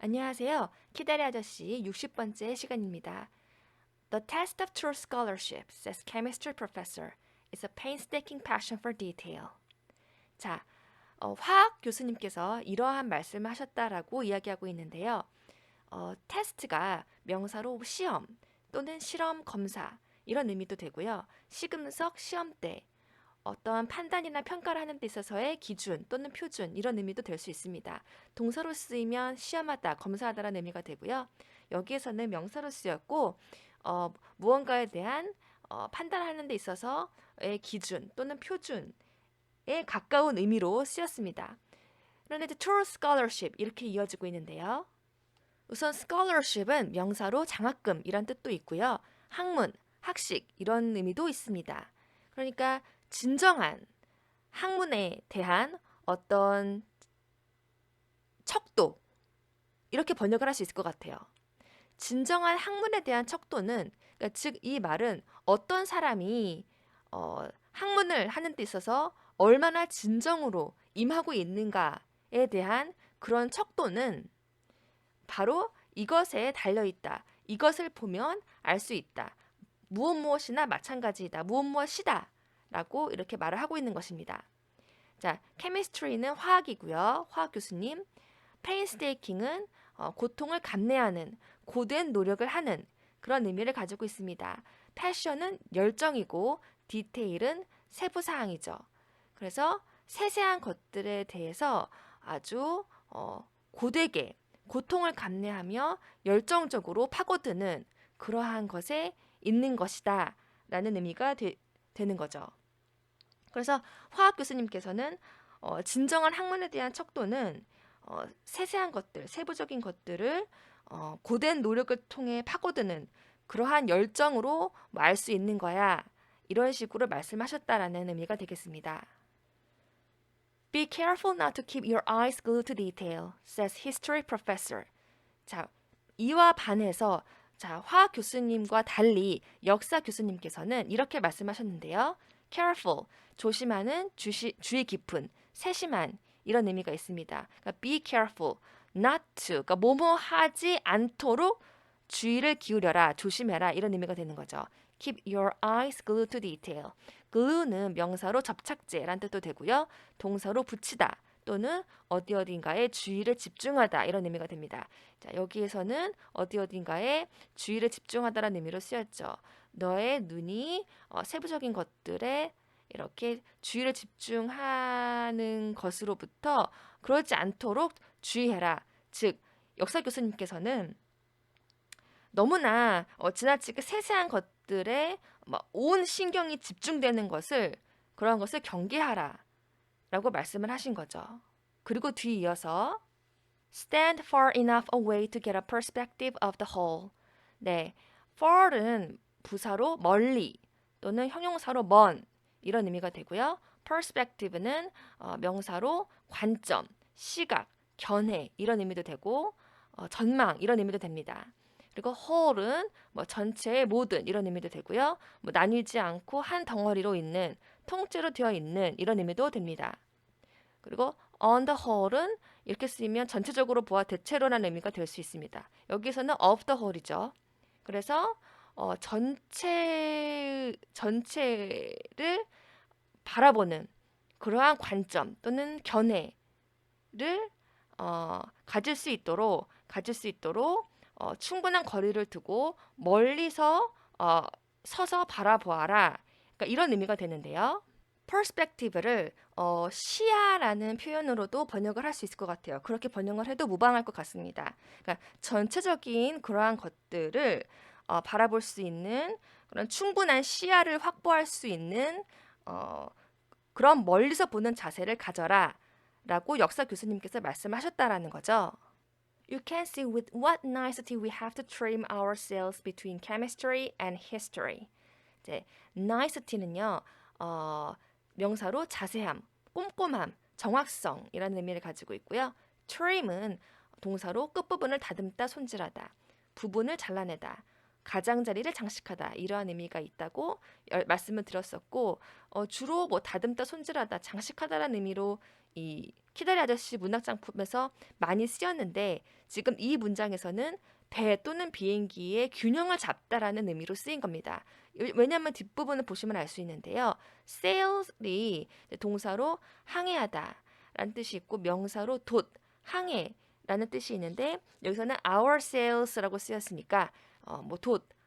안녕하세요. 키다리 아저씨 60번째 시간입니다. The test of true scholarship, says chemistry professor, is a painstaking passion for detail. 자, 화학 교수님께서 이러한 말씀을 하셨다라고 이야기하고 있는데요. 테스트가 명사로 시험 또는 실험 검사 이런 의미도 되고요. 시금석 시험대 어떠한 판단이나 평가를 하는 데 있어서의 기준 또는 표준 이런 의미도 될 수 있습니다. 동사로 쓰이면 시험하다, 검사하다라는 의미가 되고요. 여기에서는 명사로 쓰였고 무언가에 대한 판단하는 데 있어서의 기준 또는 표준에 가까운 의미로 쓰였습니다. 그런데 true scholarship 이렇게 이어지고 있는데요. 우선 scholarship은 명사로 장학금이란 뜻도 있고요. 학문, 학식 이런 의미도 있습니다. 그러니까 진정한 학문에 대한 어떤 척도 이렇게 번역을 할 수 있을 것 같아요. 진정한 학문에 대한 척도는 그러니까 즉 이 말은 어떤 사람이 학문을 하는 데 있어서 얼마나 진정으로 임하고 있는가에 대한 그런 척도는 바로 이것에 달려 있다. 이것을 보면 알 수 있다. 무엇 무엇이나 마찬가지이다. 무엇 무엇이다. 라고 이렇게 말을 하고 있는 것입니다. 자, chemistry는 화학이고요. 화학 교수님. painstaking은 고통을 감내하는, 고된 노력을 하는 그런 의미를 가지고 있습니다. passion은 열정이고 detail은 세부 사항이죠. 그래서 세세한 것들에 대해서 아주 고되게 고통을 감내하며 열정적으로 파고드는 그러한 것에 있는 것이다 라는 의미가 되는 거죠. 그래서 화학 교수님께서는 진정한 학문에 대한 척도는 세세한 것들, 세부적인 것들을 고된 노력을 통해 파고드는 그러한 열정으로 알 수 있는 거야. 이런 식으로 말씀하셨다라는 의미가 되겠습니다. Be careful not to keep your eyes glued to detail, says history professor. 자, 이와 반해서 화학 교수님과 달리 역사 교수님께서는 이렇게 말씀하셨는데요. careful, 조심하는, 주의 깊은, 세심한 이런 의미가 있습니다. 그러니까 be careful, not to, 그러니까 뭐뭐 하지 않도록 주의를 기울여라, 조심해라 이런 의미가 되는 거죠. Keep your eyes glued to detail. glue는 명사로 접착제라는 뜻도 되고요. 동사로 붙이다 또는 어딘가에 주의를 집중하다 이런 의미가 됩니다. 자, 여기에서는 어딘가에 주의를 집중하다라는 의미로 쓰였죠. 너의 눈이 세부적인 것들에 이렇게 주의를 집중하는 것으로부터 그러지 않도록 주의해라. 즉 역사 교수님께서는 너무나 지나치게 세세한 것들에 온 신경이 집중되는 것을 그러한 것을 경계하라 라고 말씀을 하신 거죠. 그리고 뒤이어서 stand far enough away to get a perspective of the whole. 네, far은 부사로 멀리 또는 형용사로 먼 이런 의미가 되고요. perspective는 명사로 관점, 시각, 견해 이런 의미도 되고 전망 이런 의미도 됩니다. 그리고 whole은 전체의 모든 이런 의미도 되고요. 나뉘지 않고 한 덩어리로 있는 통째로 되어 있는 이런 의미도 됩니다. 그리고 on the whole은 이렇게 쓰이면 전체적으로 보아 대체로라는 의미가 될 수 있습니다. 여기서는 of the whole이죠. 그래서 전체를 바라보는 그러한 관점 또는 견해를 가질 수 있도록 충분한 거리를 두고 멀리서 서서 바라보아라. 그러니까 이런 의미가 되는데요. perspective를 시야라는 표현으로도 번역을 할 수 있을 것 같아요. 그렇게 번역을 해도 무방할 것 같습니다. 그러니까 전체적인 그러한 것들을 바라볼 수 있는 그런 충분한 시야를 확보할 수 있는 그런 멀리서 보는 자세를 가져라 라고 역사 교수님께서 말씀하셨다라는 거죠. You can see with what nicety we have to trim ourselves between chemistry and history. 이제 nicety는요. 명사로 자세함, 꼼꼼함, 정확성이라는 의미를 가지고 있고요. trim은 동사로 끝부분을 다듬다, 손질하다, 부분을 잘라내다, 가장자리를 장식하다 이러한 의미가 있다고 말씀을 드렸었고 주로 다듬다, 손질하다, 장식하다라는 의미로 이 키다리 아저씨 문학장품에서 많이 쓰였는데 지금 이 문장에서는 배 또는 비행기의 균형을 잡다라는 의미로 쓰인 겁니다. 왜냐하면 뒷부분을 보시면 알 수 있는데요. sail이 동사로 항해하다라는 뜻이 있고 명사로 항해라는 뜻이 있는데 여기서는 our sails라고 쓰였으니까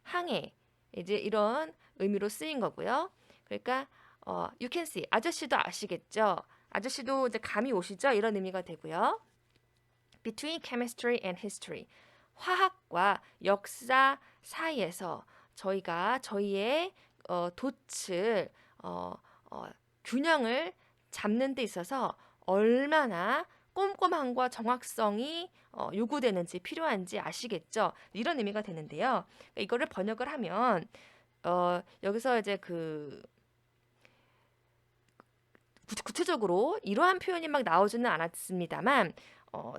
항해 이제 이런 의미로 쓰인 거고요. 그러니까 you can see 아저씨도 아시겠죠? 아저씨도 이제 감이 오시죠? 이런 의미가 되고요. Between chemistry and history. 화학과 역사 사이에서 저희가 저희의 돛을 균형을 잡는 데 있어서 얼마나 꼼꼼함과 정확성이 요구되는지 필요한지 아시겠죠? 이런 의미가 되는데요. 이거를 번역을 하면 여기서 이제 구체적으로 이러한 표현이 막 나오지는 않았습니다만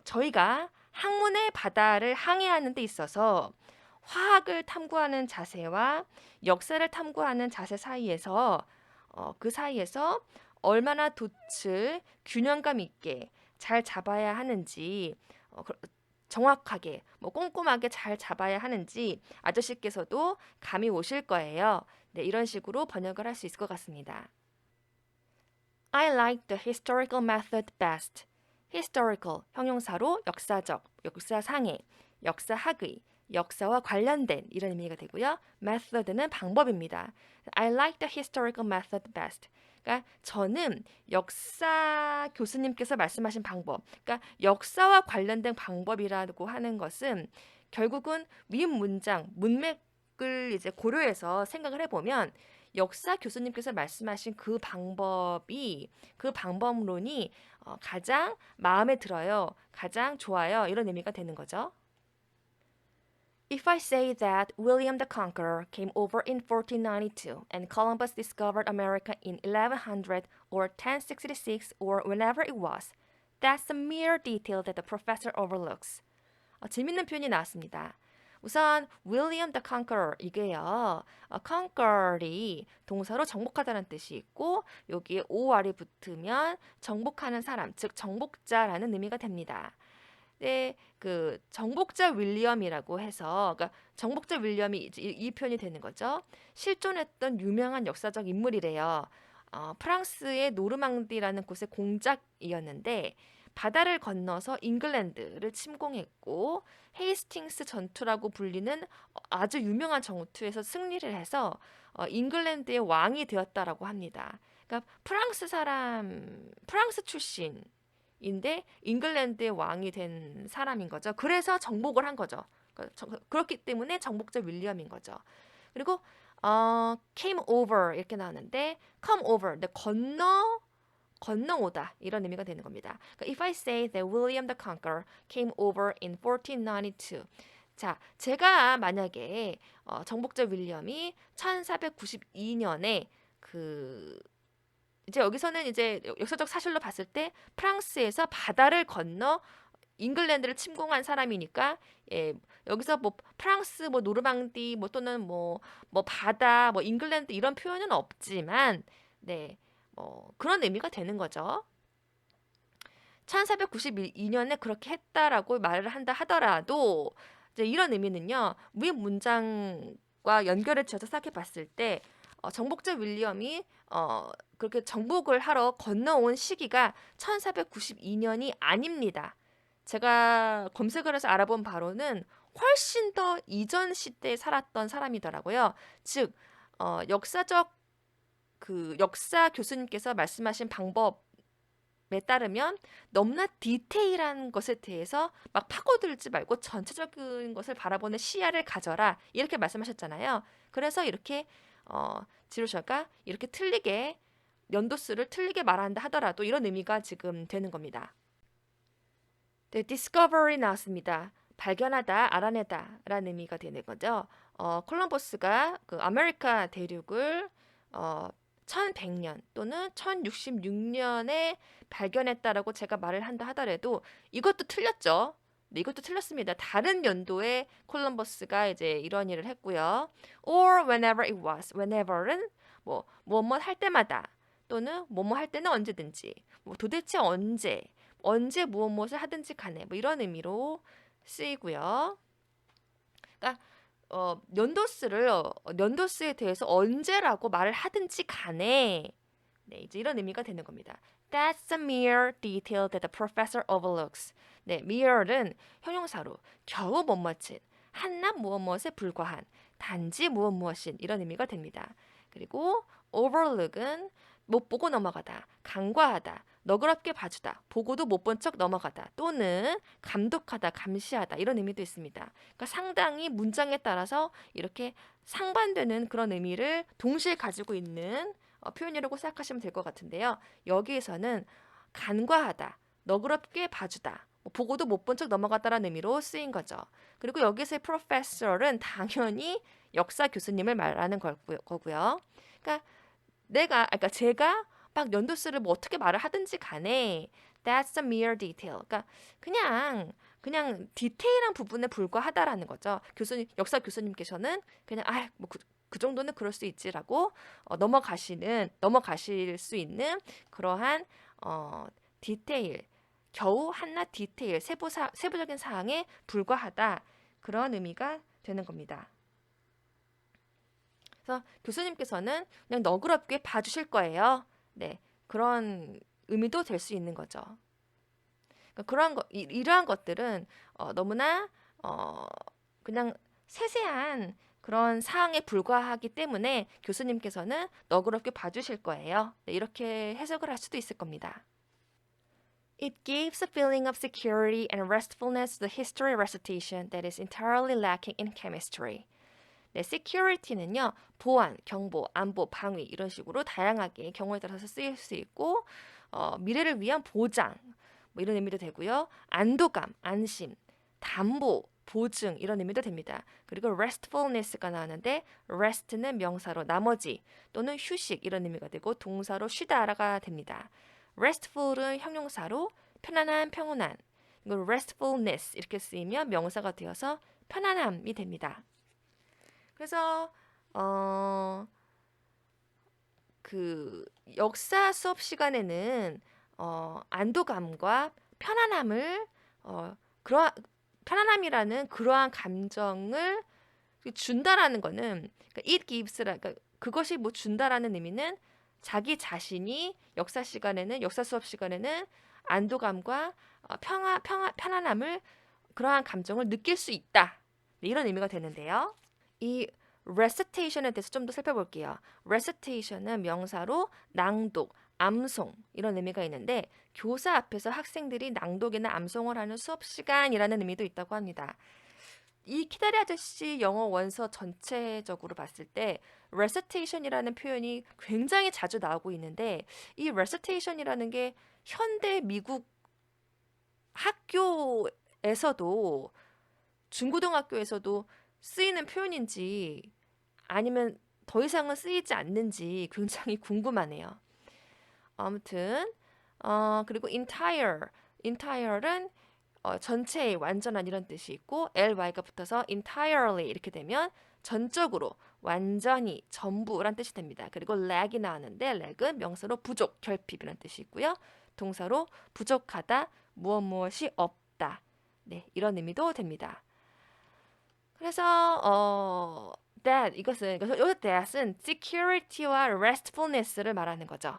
저희가 학문의 바다를 항해하는 데 있어서 화학을 탐구하는 자세와 역사를 탐구하는 자세 사이에서 그 사이에서 얼마나 돛을 균형감 있게 잘 잡아야 하는지 정확하게 꼼꼼하게 잘 잡아야 하는지 아저씨께서도 감이 오실 거예요. 네, 이런 식으로 번역을 할 수 있을 것 같습니다. I like the historical method best. historical 형용사로 역사적, 역사상의, 역사학의, 역사와 관련된 이런 의미가 되고요. method는 방법입니다. I like the historical method best. 그러니까 저는 역사 교수님께서 말씀하신 방법, 그러니까 역사와 관련된 방법이라고 하는 것은 결국은 윗 문장, 문맥을 이제 고려해서 생각을 해보면 역사 교수님께서 말씀하신 그 방법론이 가장 마음에 들어요. 가장 좋아요. 이런 의미가 되는 거죠. If I say that William the Conqueror came over in 1492 and Columbus discovered America in 1100 or 1066 or whenever it was, that's a mere detail that the professor overlooks. 재밌는 표현이 나왔습니다. 우선 William the Conqueror 이게요. conquer이 동사로 정복하다는 뜻이 있고 여기에 or이 붙으면 정복하는 사람, 즉 정복자라는 의미가 됩니다. 네, 그 정복자 윌리엄이라고 해서 그러니까 정복자 윌리엄이 이 표현이 되는 거죠. 실존했던 유명한 역사적 인물이래요. 프랑스의 노르망디라는 곳의 공작이었는데 바다를 건너서 잉글랜드를 침공했고 헤이스팅스 전투라고 불리는 아주 유명한 전투에서 승리를 해서 잉글랜드의 왕이 되었다라고 합니다. 그러니까 프랑스 출신인데 잉글랜드의 왕이 된 사람인 거죠. 그래서 정복을 한 거죠. 그렇기 때문에 정복자 윌리엄인 거죠. 그리고 came over 이렇게 나오는데 come over, 건너오다 이런 의미가 되는 겁니다. 그러니까 if I say that William the Conqueror came over in 1492. 자, 제가 만약에 정복자 윌리엄이 1492년에 이제 여기서는 이제 역사적 사실로 봤을 때 프랑스에서 바다를 건너 잉글랜드를 침공한 사람이니까 여기서 프랑스 노르망디 또는 바다 잉글랜드 이런 표현은 없지만 네. 그런 의미가 되는 거죠. 1492년에 그렇게 했다라고 말을 한다 하더라도 이제 이런 의미는요. 윗 문장과 연결을 지어서 생각해 봤을 때 정복자 윌리엄이 그렇게 정복을 하러 건너온 시기가 1492년이 아닙니다. 제가 검색을 해서 알아본 바로는 훨씬 더 이전 시대에 살았던 사람이더라고요. 즉 역사 교수님께서 말씀하신 방법에 따르면 너무나 디테일한 것에 대해서 막 파고들지 말고 전체적인 것을 바라보는 시야를 가져라 이렇게 말씀하셨잖아요. 그래서 이렇게 지루셔가 이렇게 틀리게 연도수를 틀리게 말한다 하더라도 이런 의미가 지금 되는 겁니다. 네, discovery 나왔습니다. 발견하다, 알아내다 라는 의미가 되는 거죠. 콜럼버스가 아메리카 대륙을 1100년 또는 1066년에 발견했다라고 제가 말을 한다 하더라도 이것도 틀렸죠. 네, 이것도 틀렸습니다. 다른 연도에 콜럼버스가 이제 이런 일을 했고요. or whenever it was. whenever는 뭐뭐 할 때마다 또는 뭐뭐 할 때는 언제든지. 도대체 언제? 언제 무엇을 하든지 간에 뭐 이런 의미로 쓰이고요. 그러니까 연도수에 대해서 언제라고 말을 하든지 간에 네, 이제 이런 의미가 되는 겁니다. That's a mere detail that the professor overlooks. 네, mere는 형용사로 겨우 못 마친, 한낱 무엇에 불과한, 단지 무엇인 이런 의미가 됩니다. 그리고 overlook은 못 보고 넘어가다, 간과하다, 너그럽게 봐주다, 보고도 못 본 척 넘어가다, 또는 감독하다, 감시하다 이런 의미도 있습니다. 그러니까 상당히 문장에 따라서 이렇게 상반되는 그런 의미를 동시에 가지고 있는 표현이라고 생각하시면 될 것 같은데요. 여기에서는 간과하다, 너그럽게 봐주다, 보고도 못 본 척 넘어갔다라는 의미로 쓰인 거죠. 그리고 여기서의 professor은 당연히 역사 교수님을 말하는 거고요. 그러니까 그러니까 제가 막 연도수를 뭐 어떻게 말을 하든지 간에 that's a mere detail. 그러니까 그냥 디테일한 부분에 불과하다라는 거죠. 역사 교수님께서는 그냥 그 정도는 그럴 수 있지라고 넘어가실 수 있는 그러한 디테일, 겨우 한낱 디테일, 세부적인 사항에 불과하다 그런 의미가 되는 겁니다. 그래서 교수님께서는 그냥 너그럽게 봐주실 거예요. 네, 그런 의미도 될 수 있는 거죠. 그러니까 이러한 것들은 너무나 그냥 세세한 그런 사항에 불과하기 때문에 교수님께서는 너그럽게 봐주실 거예요. 네, 이렇게 해석을 할 수도 있을 겁니다. It gives a feeling of security and restfulness to the history recitation that is entirely lacking in chemistry. 네, security는요, 보안, 경보, 안보, 방위 이런 식으로 다양하게 경우에 따라서 쓰일 수 있고 미래를 위한 보장 뭐 이런 의미도 되고요. 안도감, 안심, 담보, 보증 이런 의미도 됩니다. 그리고 restfulness가 나왔는데 rest는 명사로 나머지 또는 휴식 이런 의미가 되고 동사로 쉬다가 됩니다. restful은 형용사로 편안한, 평온한 그리고 restfulness 이렇게 쓰이면 명사가 되어서 편안함이 됩니다. 그래서 그 역사 수업 시간에는 안도감과 편안함을 그러 편안함이라는 그러한 감정을 준다라는 거는 그러니까 it gives라 그러니까 그것이 뭐 준다라는 의미는 자기 자신이 역사 수업 시간에는 안도감과 편안함을 그러한 감정을 느낄 수 있다. 네, 이런 의미가 되는데요. 이 recitation에 대해서 좀 더 살펴볼게요. recitation은 명사로 낭독, 암송 이런 의미가 있는데 교사 앞에서 학생들이 낭독이나 암송을 하는 수업 시간이라는 의미도 있다고 합니다. 이 키다리 아저씨 영어 원서 전체적으로 봤을 때 recitation이라는 표현이 굉장히 자주 나오고 있는데 이 recitation이라는 게 현대 미국 학교에서도 중고등학교에서도 쓰이는 표현인지 아니면 더 이상은 쓰이지 않는지 굉장히 궁금하네요. 아무튼 그리고 entire는 전체의 완전한 이런 뜻이 있고 ly가 붙어서 entirely 이렇게 되면 전적으로 완전히 전부란 뜻이 됩니다. 그리고 lag이 나왔는데 lag은 명사로 부족, 결핍이라는 뜻이 있고요. 동사로 부족하다, 무엇이 없다. 네, 이런 의미도 됩니다. 그래서 이것은 that은 security와 restfulness를 말하는 거죠.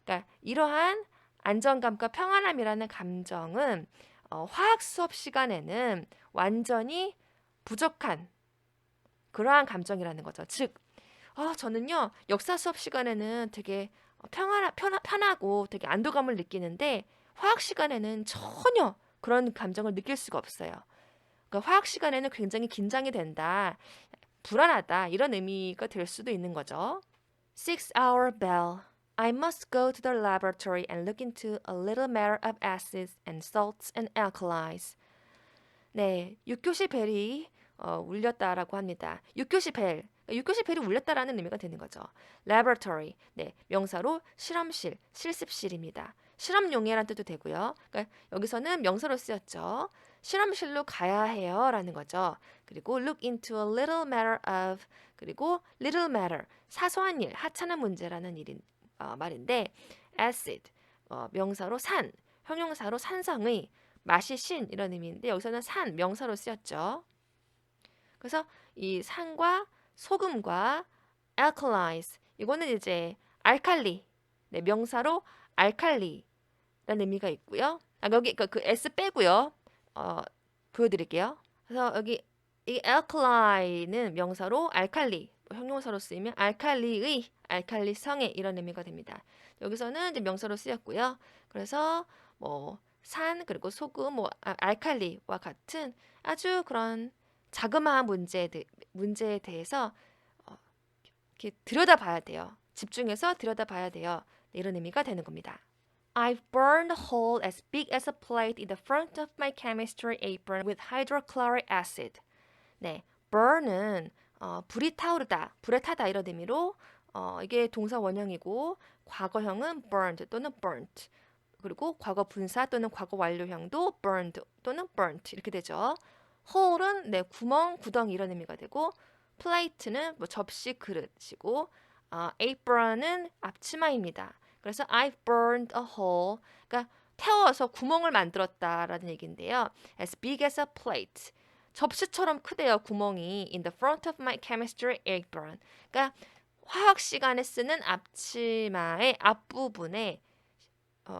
그러니까 이러한 안정감과 평안함이라는 감정은 화학 수업 시간에는 완전히 부족한 그러한 감정이라는 거죠. 즉, 저는요 역사 수업 시간에는 되게 편하고 되게 안도감을 느끼는데 화학 시간에는 전혀 그런 감정을 느낄 수가 없어요. 그러니까 화학 시간에는 굉장히 긴장이 된다, 불안하다 이런 의미가 될 수도 있는 거죠. 6-hour bell. I must go to the laboratory and look into a little matter of acids and salts and alkalis. 네, 6교시 벨이 울렸다라고 합니다. 6교시 벨. 6교시 벨이 울렸다라는 의미가 되는 거죠. laboratory. 네, 명사로 실험실, 실습실입니다. 실험용이라는 뜻도 되고요. 그러니까 여기서는 명사로 쓰였죠. 실험실로 가야 해요라는 거죠. 그리고 look into a little matter of 그리고 little matter 사소한 일, 하찮은 문제라는 말인데 acid 명사로 산, 형용사로 산성의, 맛이 신 이런 의미인데 여기서는 산 명사로 쓰였죠. 그래서 이 산과 소금과 alkalize 이거는 이제 알칼리, 네, 명사로 알칼리라는 의미가 있고요. 여기 그 s 빼고요. 보여드릴게요. 그래서 여기 이 alkali는 명사로 알칼리, 형용사로 쓰이면 알칼리의, 알칼리성의 이런 의미가 됩니다. 여기서는 이제 명사로 쓰였고요. 그래서 뭐 산 그리고 소금, 뭐 알칼리와 같은 아주 그런 자그마한 문제에 대해서 이렇게 들여다봐야 돼요. 집중해서 들여다봐야 돼요. 네, 이런 의미가 되는 겁니다. I've burned a hole as big as a plate in the front of my chemistry apron with hydrochloric acid. 네, burn은 불이 타오르다, 불에 타다 이런 의미로 이게 동사 원형이고 과거형은 burned 또는 burnt 그리고 과거 분사 또는 과거 완료형도 burned 또는 burnt 이렇게 되죠. hole은 네, 구멍, 구덩이 이런 의미가 되고 plate는 뭐 접시, 그릇이고 apron은 앞치마입니다. 그래서 I've burned a hole, 그러니까 태워서 구멍을 만들었다라는 얘기인데요. As big as a plate. 접시처럼 크대요, 구멍이. In the front of my chemistry apron. 그러니까 화학 시간에 쓰는 앞치마의 앞부분에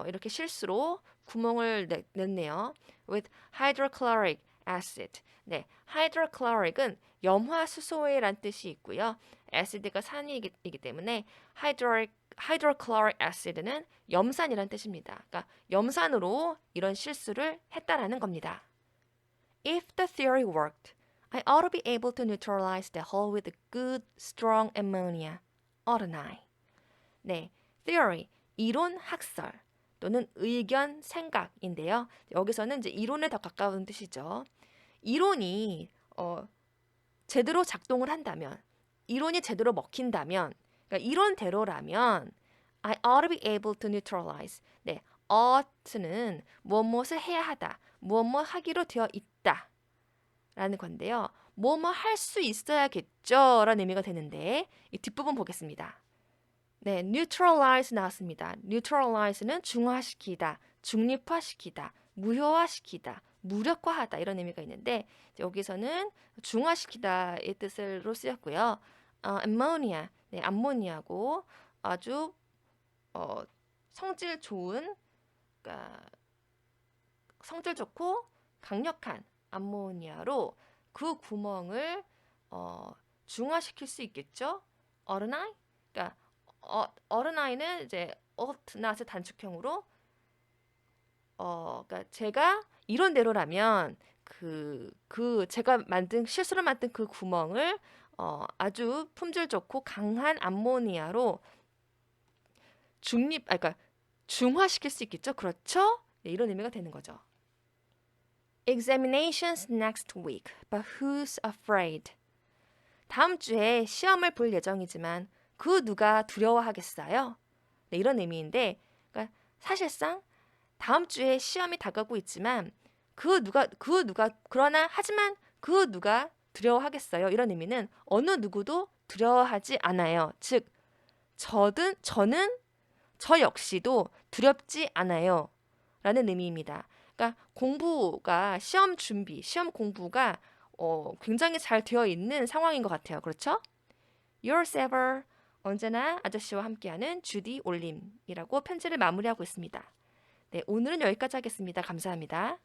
이렇게 실수로 구멍을 냈네요. With hydrochloric acid. 네, hydrochloric은 염화수소에란 뜻이 있고요. acid가 산이기 때문에 hydrochloric acid는 염산이란 뜻입니다. 그러니까 염산으로 이런 실수를 했다라는 겁니다. If the theory worked, I ought to be able to neutralize the whole with a good, strong ammonia, oughtn't I? 네, theory, 이론, 학설 또는 의견, 생각인데요. 여기서는 이제 이론에 더 가까운 뜻이죠. 이론이 제대로 작동을 한다면, 이론이 제대로 먹힌다면, 그러니까 이론대로라면 I ought to be able to neutralize. 네, ought는 무엇을 해야 하다, 무엇 하기로 되어 있다 라는 건데요. 뭐뭐 할 수 있어야겠죠 라는 의미가 되는데 이 뒷부분 보겠습니다. 네, neutralize 나왔습니다. neutralize는 중화시키다, 중립화시키다, 무효화시키다, 무력화하다 이런 의미가 있는데 여기서는 중화시키다의 뜻으로 쓰였고요. ammonia, 네, 암모니아고 아주 성질 좋은, 그러니까 성질 좋고 강력한 암모니아로 그 구멍을 중화시킬 수 있겠죠. 어른아이, 그러니까 어른아이는 이제 나스 단축형으로 그러니까 제가 이론대로라면 제가 실수로 만든 그 구멍을 아주 품질 좋고 강한 암모니아로 그러니까 중화시킬 수 있겠죠. 그렇죠? 네, 이런 의미가 되는 거죠. Examinations next week, but who's afraid? 다음 주에 시험을 볼 예정이지만 그 누가 두려워하겠어요? 네, 이런 의미인데 그러니까 사실상 다음 주에 시험이 다가오고 있지만 하지만 그 누가 두려워하겠어요? 이런 의미는 어느 누구도 두려워하지 않아요. 즉 저는 저 역시도 두렵지 않아요. 라는 의미입니다. 그러니까 시험 공부가 굉장히 잘 되어 있는 상황인 것 같아요. 그렇죠? Yours ever, 언제나 아저씨와 함께하는 주디 올림이라고 편지를 마무리하고 있습니다. 네, 오늘은 여기까지 하겠습니다. 감사합니다.